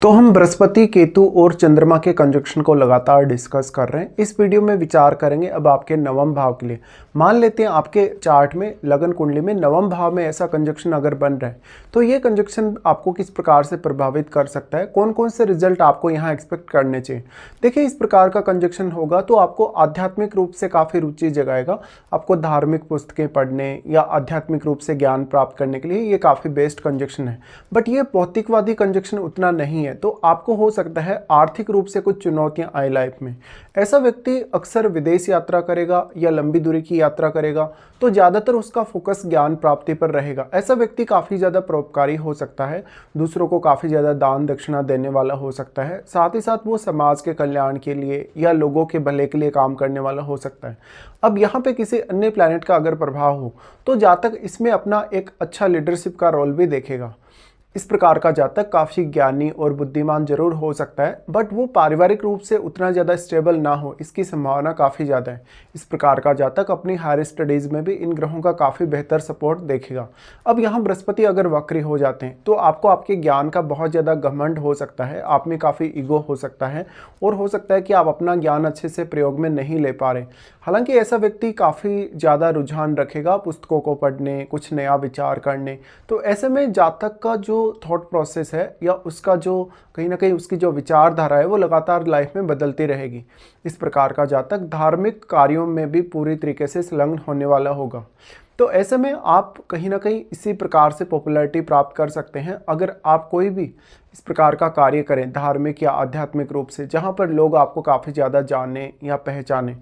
तो हम बृहस्पति, केतु और चंद्रमा के कंजक्शन को लगातार डिस्कस कर रहे हैं। इस वीडियो में विचार करेंगे अब आपके नवम भाव के लिए। मान लेते हैं आपके चार्ट में, लगन कुंडली में नवम भाव में ऐसा कंजक्शन अगर बन रहा है, तो ये कंजक्शन आपको किस प्रकार से प्रभावित कर सकता है, कौन कौन से रिजल्ट आपको यहाँ एक्सपेक्ट करने चाहिए। देखिए, इस प्रकार का कंजक्शन होगा तो आपको आध्यात्मिक रूप से काफ़ी रुचि जगाएगा। आपको धार्मिक पुस्तकें पढ़ने या आध्यात्मिक रूप से ज्ञान प्राप्त करने के लिए ये काफ़ी बेस्ट कंजक्शन है। बट ये भौतिकवादी कंजक्शन उतना नहीं है, तो आपको हो सकता है आर्थिक रूप से कुछ चुनौतियां आए लाइफ में। ऐसा व्यक्ति अक्सर विदेश यात्रा करेगा या लंबी दूरी की यात्रा करेगा, तो ज़्यादातर उसका फोकस ज्ञान प्राप्ति पर रहेगा। ऐसा व्यक्ति काफ़ी ज़्यादा परोपकारी हो सकता है, दूसरों को काफ़ी ज़्यादा दान दक्षिणा देने वाला हो सकता है, साथ ही साथ वो समाज के कल्याण के लिए या लोगों के भले के लिए काम करने वाला हो सकता है। अब यहाँ पे किसी अन्य प्लैनेट का अगर प्रभाव हो तो जातक इसमें अपना एक अच्छा लीडरशिप का रोल भी देखेगा। इस प्रकार का जातक काफ़ी ज्ञानी और बुद्धिमान जरूर हो सकता है, बट वो पारिवारिक रूप से उतना ज़्यादा स्टेबल ना हो, इसकी संभावना काफ़ी ज़्यादा है। इस प्रकार का जातक अपनी हायर स्टडीज़ में भी इन ग्रहों का काफ़ी बेहतर सपोर्ट देखेगा। अब यहाँ बृहस्पति अगर वक्री हो जाते हैं तो आपको आपके ज्ञान का बहुत ज़्यादा घमंड हो सकता है, आप में काफ़ी ईगो हो सकता है और हो सकता है कि आप अपना ज्ञान अच्छे से प्रयोग में नहीं ले पा रहे। हालांकि ऐसा व्यक्ति काफ़ी ज़्यादा रुझान रखेगा पुस्तकों को पढ़ने, कुछ नया विचार करने। तो ऐसे में जातक का जो थॉट प्रोसेस है या उसका जो कहीं ना कहीं उसकी जो विचारधारा है वो लगातार लाइफ में बदलती रहेगी। इस प्रकार का जातक धार्मिक कार्यों में भी पूरी तरीके से संलग्न होने वाला होगा। तो ऐसे में आप कहीं ना कहीं इसी प्रकार से पॉपुलैरिटी प्राप्त कर सकते हैं अगर आप कोई भी इस प्रकार का कार्य करें धार्मिक या आध्यात्मिक रूप से, जहाँ पर लोग आपको काफ़ी ज़्यादा जाने या पहचाने।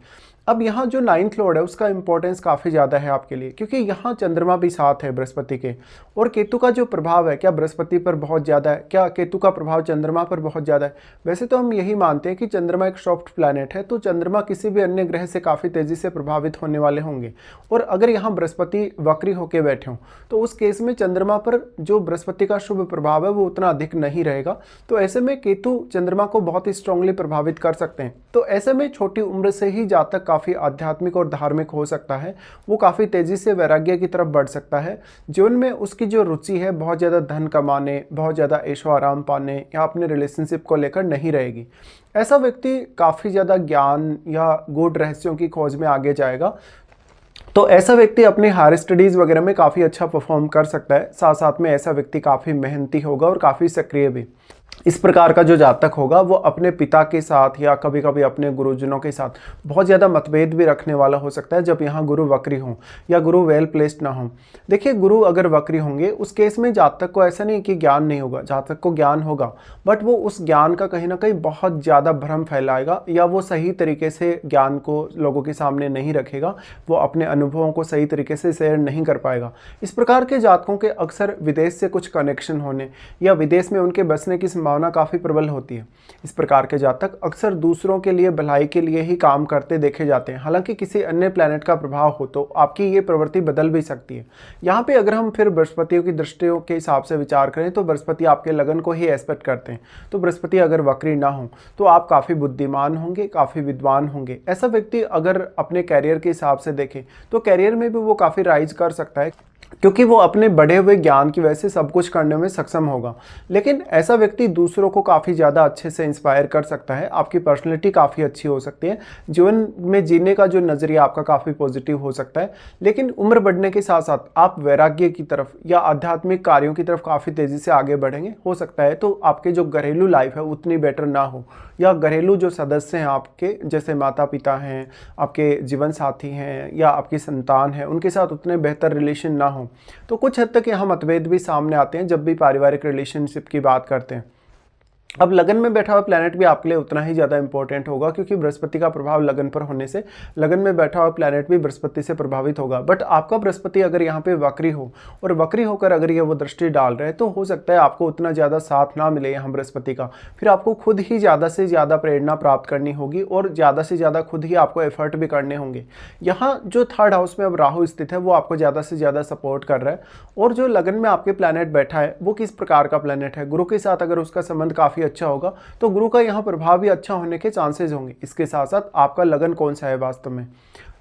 अब यहाँ जो 9th लॉर्ड है उसका इंपॉर्टेंस काफ़ी ज़्यादा है आपके लिए, क्योंकि यहाँ चंद्रमा भी साथ है बृहस्पति के, और केतु का जो प्रभाव है क्या बृहस्पति पर बहुत ज़्यादा है, क्या केतु का प्रभाव चंद्रमा पर बहुत ज़्यादा है। वैसे तो हम यही मानते हैं कि चंद्रमा एक सॉफ्ट प्लैनेट है, तो चंद्रमा किसी भी अन्य ग्रह से काफ़ी तेज़ी से प्रभावित होने वाले होंगे। और अगर यहाँ बृहस्पति वक्री होकर बैठे हों तो उस केस में चंद्रमा पर जो बृहस्पति का शुभ प्रभाव है वो उतना अधिक नहीं रहेगा। तो ऐसे में केतु चंद्रमा को बहुत ही स्ट्रांगली प्रभावित कर सकते हैं। तो ऐसे में छोटी उम्र से ही जातक काफ़ी आध्यात्मिक और धार्मिक हो सकता है, वो काफ़ी तेज़ी से वैराग्य की तरफ बढ़ सकता है। जीवन में उसकी जो रुचि है बहुत ज़्यादा धन कमाने, बहुत ज़्यादा ऐशो आराम पाने या अपने रिलेशनशिप को लेकर नहीं रहेगी। ऐसा व्यक्ति काफ़ी ज़्यादा ज्ञान या गूढ़ रहस्यों की खोज में आगे जाएगा। तो ऐसा व्यक्ति अपनी हायर स्टडीज़ वगैरह में काफ़ी अच्छा परफॉर्म कर सकता है। साथ साथ में ऐसा व्यक्ति काफ़ी मेहनती होगा और काफ़ी सक्रिय भी। इस प्रकार का जो जातक होगा वो अपने पिता के साथ या कभी कभी अपने गुरुजनों के साथ बहुत ज़्यादा मतभेद भी रखने वाला हो सकता है जब यहाँ गुरु वक्री हों या गुरु वेल प्लेस्ड ना हों। देखिए, गुरु अगर वक्री होंगे उस केस में जातक को ऐसा नहीं कि ज्ञान नहीं होगा, जातक को ज्ञान होगा, बट वो उस ज्ञान का कहीं ना कहीं बहुत ज़्यादा भ्रम फैलाएगा या वो सही तरीके से ज्ञान को लोगों के सामने नहीं रखेगा, वो अपने अनुभवों को सही तरीके से शेयर नहीं कर पाएगा। इस प्रकार के जातकों के अक्सर विदेश से कुछ कनेक्शन होने या विदेश में उनके बसने की संभावना काफ़ी प्रबल होती है। इस प्रकार के जातक अक्सर दूसरों के लिए भलाई के लिए ही काम करते देखे जाते हैं। हालांकि किसी अन्य प्लैनेट का प्रभाव हो तो आपकी ये प्रवृत्ति बदल भी सकती है। यहाँ पे अगर हम फिर बृहस्पतियों की दृष्टियों के हिसाब से विचार करें तो बृहस्पति आपके लगन को ही एस्पेक्ट करते हैं। तो बृहस्पति अगर वक्री ना हो तो आप काफ़ी बुद्धिमान होंगे, काफ़ी विद्वान होंगे। ऐसा व्यक्ति अगर अपने कैरियर के हिसाब से देखें तो कैरियर में भी वो काफ़ी राइज कर सकता है, क्योंकि वो अपने बढ़े हुए ज्ञान की वजह से सब कुछ करने में सक्षम होगा। लेकिन ऐसा व्यक्ति दूसरों को काफ़ी ज़्यादा अच्छे से इंस्पायर कर सकता है। आपकी पर्सनैलिटी काफ़ी अच्छी हो सकती है, जीवन में जीने का जो नज़रिया आपका काफ़ी पॉजिटिव हो सकता है। लेकिन उम्र बढ़ने के साथ साथ आप वैराग्य की तरफ या आध्यात्मिक कार्यों की तरफ काफ़ी तेज़ी से आगे बढ़ेंगे। हो सकता है तो आपके जो घरेलू लाइफ है उतनी बेटर ना हो, या घरेलू जो सदस्य हैं आपके, जैसे माता पिता हैं, आपके जीवन साथी हैं या आपकी संतान है, उनके साथ उतने बेहतर रिलेशन ना हो। तो कुछ हद तक यहाँ मतभेद भी सामने आते हैं जब भी पारिवारिक रिलेशनशिप की बात करते हैं। अब लगन में बैठा हुआ प्लैनेट भी आपके लिए उतना ही ज़्यादा इंपॉर्टेंट होगा, क्योंकि बृहस्पति का प्रभाव लगन पर होने से लगन में बैठा हुआ प्लैनेट भी बृहस्पति से प्रभावित होगा। बट आपका बृहस्पति अगर यहाँ पे वक्री हो और वक्री होकर अगर ये वो दृष्टि डाल रहे हैं तो हो सकता है आपको उतना ज़्यादा साथ ना मिले यहाँ बृहस्पति का। फिर आपको खुद ही ज़्यादा से ज़्यादा प्रेरणा प्राप्त करनी होगी और ज़्यादा से ज़्यादा खुद ही आपको एफर्ट भी करने होंगे। यहाँ जो 3rd हाउस में अब राहु स्थित है वो आपको ज़्यादा से ज़्यादा सपोर्ट कर रहा है। और जो लगन में आपके प्लैनेट बैठा है वो किस प्रकार का प्लैनेट है, गुरु के साथ अगर उसका संबंध काफ़ी अच्छा होगा तो गुरु का यहाँ प्रभाव भी अच्छा होने के चांसेस होंगे। इसके साथ साथ आपका लगन कौन सा है वास्तव में,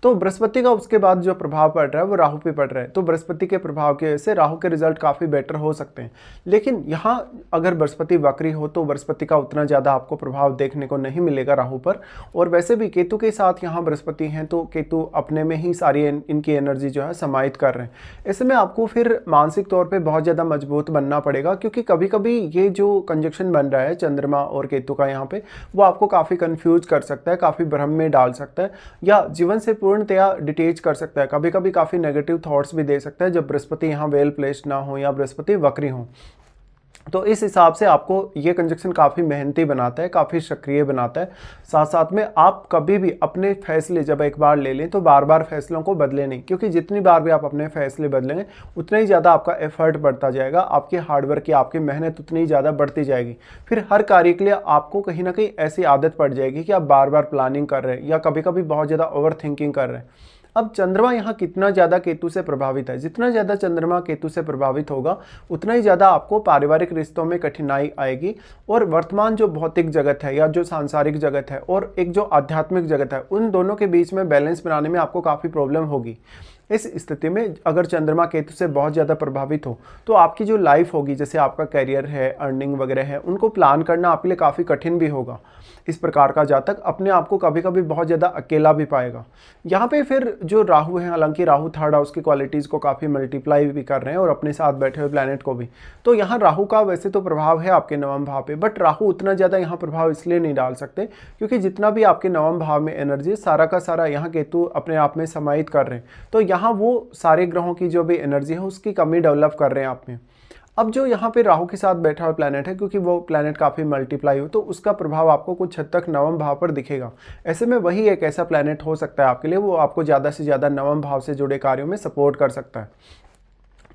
तो बृहस्पति का उसके बाद जो प्रभाव पड़ रहा है वो राहु पे पड़ रहा है, तो बृहस्पति के प्रभाव की वजह से राहु के रिजल्ट काफ़ी बेटर हो सकते हैं। लेकिन यहाँ अगर बृहस्पति वक्री हो तो बृहस्पति का उतना ज़्यादा आपको प्रभाव देखने को नहीं मिलेगा राहु पर। और वैसे भी केतु के साथ यहाँ बृहस्पति हैं तो केतु अपने में ही सारी इनकी एनर्जी जो है समाहित कर रहे हैं। ऐसे में आपको फिर मानसिक तौर पर बहुत ज़्यादा मजबूत बनना पड़ेगा, क्योंकि कभी कभी ये जो कंजक्शन बन रहा है चंद्रमा और केतु का यहाँ पे, वो आपको काफ़ी कंफ्यूज कर सकता है, काफ़ी भ्रम में डाल सकता है या जीवन से पूर्णतया डिटेच कर सकता है। कभी कभी काफ़ी नेगेटिव थॉट्स भी दे सकता है जब बृहस्पति यहाँ वेल प्लेस्ड ना हो या बृहस्पति वक्री हो। तो इस हिसाब से आपको ये कंजक्शन काफ़ी मेहनती बनाता है, काफ़ी सक्रिय बनाता है। साथ साथ में आप कभी भी अपने फैसले जब एक बार ले लें तो बार बार फैसलों को बदलें नहीं, क्योंकि जितनी बार भी आप अपने फैसले बदलेंगे उतना ही ज़्यादा आपका एफर्ट बढ़ता जाएगा, आपकी हार्डवर्क की आपकी मेहनत उतनी ही ज़्यादा बढ़ती जाएगी। फिर हर कार्य के लिए आपको कहीं ना कहीं ऐसी आदत पड़ जाएगी कि आप बार बार प्लानिंग कर रहे हैं या कभी कभी बहुत ज़्यादा ओवर थिंकिंग कर रहे हैं। अब चंद्रमा यहाँ कितना ज़्यादा केतु से प्रभावित है, जितना ज़्यादा चंद्रमा केतु से प्रभावित होगा उतना ही ज़्यादा आपको पारिवारिक रिश्तों में कठिनाई आएगी। और वर्तमान जो भौतिक जगत है या जो सांसारिक जगत है और एक जो आध्यात्मिक जगत है, उन दोनों के बीच में बैलेंस बनाने में आपको काफ़ी प्रॉब्लम होगी। इस स्थिति में अगर चंद्रमा केतु से बहुत ज़्यादा प्रभावित हो तो आपकी जो लाइफ होगी, जैसे आपका करियर है, अर्निंग वगैरह है, उनको प्लान करना आपके लिए काफ़ी कठिन भी होगा। इस प्रकार का जातक अपने आप को कभी कभी बहुत ज़्यादा अकेला भी पाएगा। यहाँ पे फिर जो राहु है, हालांकि राहु थर्ड हाउस की क्वालिटीज़ को काफ़ी मल्टीप्लाई भी कर रहे हैं और अपने साथ बैठे हुए प्लैनेट को भी। तो यहाँ राहु का वैसे तो प्रभाव है आपके नवम भाव पे, बट राहु उतना ज़्यादा यहाँ प्रभाव इसलिए नहीं डाल सकते क्योंकि जितना भी आपके नवम भाव में एनर्जी सारा का सारा यहाँ केतु अपने आप में समाहित कर रहे हैं। तो यहाँ वो सारे ग्रहों की जो भी एनर्जी है उसकी कमी डेवलप कर रहे हैं आप में। अब जो यहाँ पे राहु के साथ बैठा हुआ प्लैनेट है, क्योंकि वो प्लैनेट काफ़ी मल्टीप्लाई हो तो उसका प्रभाव आपको कुछ हद तक नवम भाव पर दिखेगा। ऐसे में वही एक ऐसा प्लैनेट हो सकता है आपके लिए, वो आपको ज़्यादा से ज़्यादा नवम भाव से जुड़े कार्यों में सपोर्ट कर सकता है।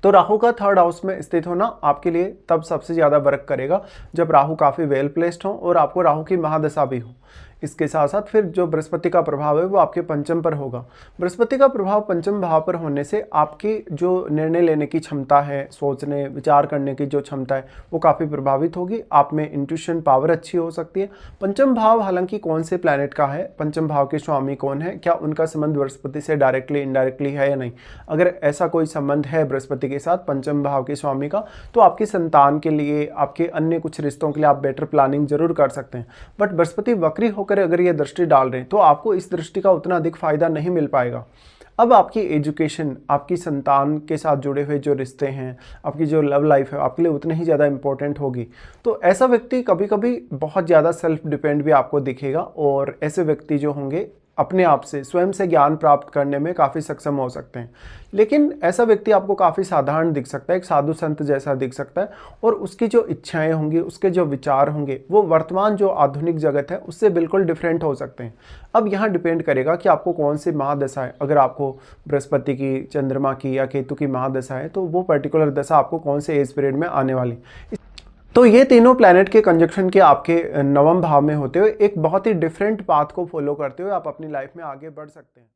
तो राहु का थर्ड हाउस में स्थित होना आपके लिए तब सबसे ज़्यादा वर्क करेगा जब राहु काफ़ी वेल प्लेस्ड हो और आपको राहु की महादशा भी हो। इसके साथ साथ फिर जो बृहस्पति का प्रभाव है वो आपके पंचम पर होगा। बृहस्पति का प्रभाव पंचम भाव पर होने से आपकी जो निर्णय लेने की क्षमता है, सोचने विचार करने की जो क्षमता है, वो काफ़ी प्रभावित होगी। आप में इंट्यूशन पावर अच्छी हो सकती है। पंचम भाव हालांकि कौन से प्लैनेट का है, पंचम भाव के स्वामी कौन है, क्या उनका संबंध बृहस्पति से डायरेक्टली इनडायरेक्टली है या नहीं, अगर ऐसा कोई संबंध है बृहस्पति के साथ पंचम भाव के स्वामी का, तो आपकी संतान के लिए, आपके अन्य कुछ रिश्तों के लिए आप बेटर प्लानिंग जरूर कर सकते हैं। बट बृहस्पति वक्री होकर अगर ये दृष्टि डाल रहे हैं तो आपको इस दृष्टि का उतना अधिक फायदा नहीं मिल पाएगा। अब आपकी एजुकेशन, आपकी संतान के साथ जुड़े हुए जो रिश्ते हैं, आपकी जो लव लाइफ है, आपके लिए उतनी ही ज़्यादा इंपॉर्टेंट होगी। तो ऐसा व्यक्ति कभी कभी बहुत ज़्यादा सेल्फ डिपेंड भी आपको दिखेगा और ऐसे व्यक्ति जो होंगे अपने आप से स्वयं से ज्ञान प्राप्त करने में काफ़ी सक्षम हो सकते हैं। लेकिन ऐसा व्यक्ति आपको काफ़ी साधारण दिख सकता है, एक साधु संत जैसा दिख सकता है, और उसकी जो इच्छाएं होंगी, उसके जो विचार होंगे, वो वर्तमान जो आधुनिक जगत है उससे बिल्कुल डिफरेंट हो सकते हैं। अब यहाँ डिपेंड करेगा कि आपको कौन सी महादशा है। अगर आपको बृहस्पति की, चंद्रमा की या केतु की महादशा है तो वो पर्टिकुलर दशा आपको कौन से एज पीरियड में आने वाली। तो ये तीनों प्लैनेट के कंजक्शन के आपके नवम भाव में होते हुए एक बहुत ही डिफरेंट पाथ को फॉलो करते हुए आप अपनी लाइफ में आगे बढ़ सकते हैं।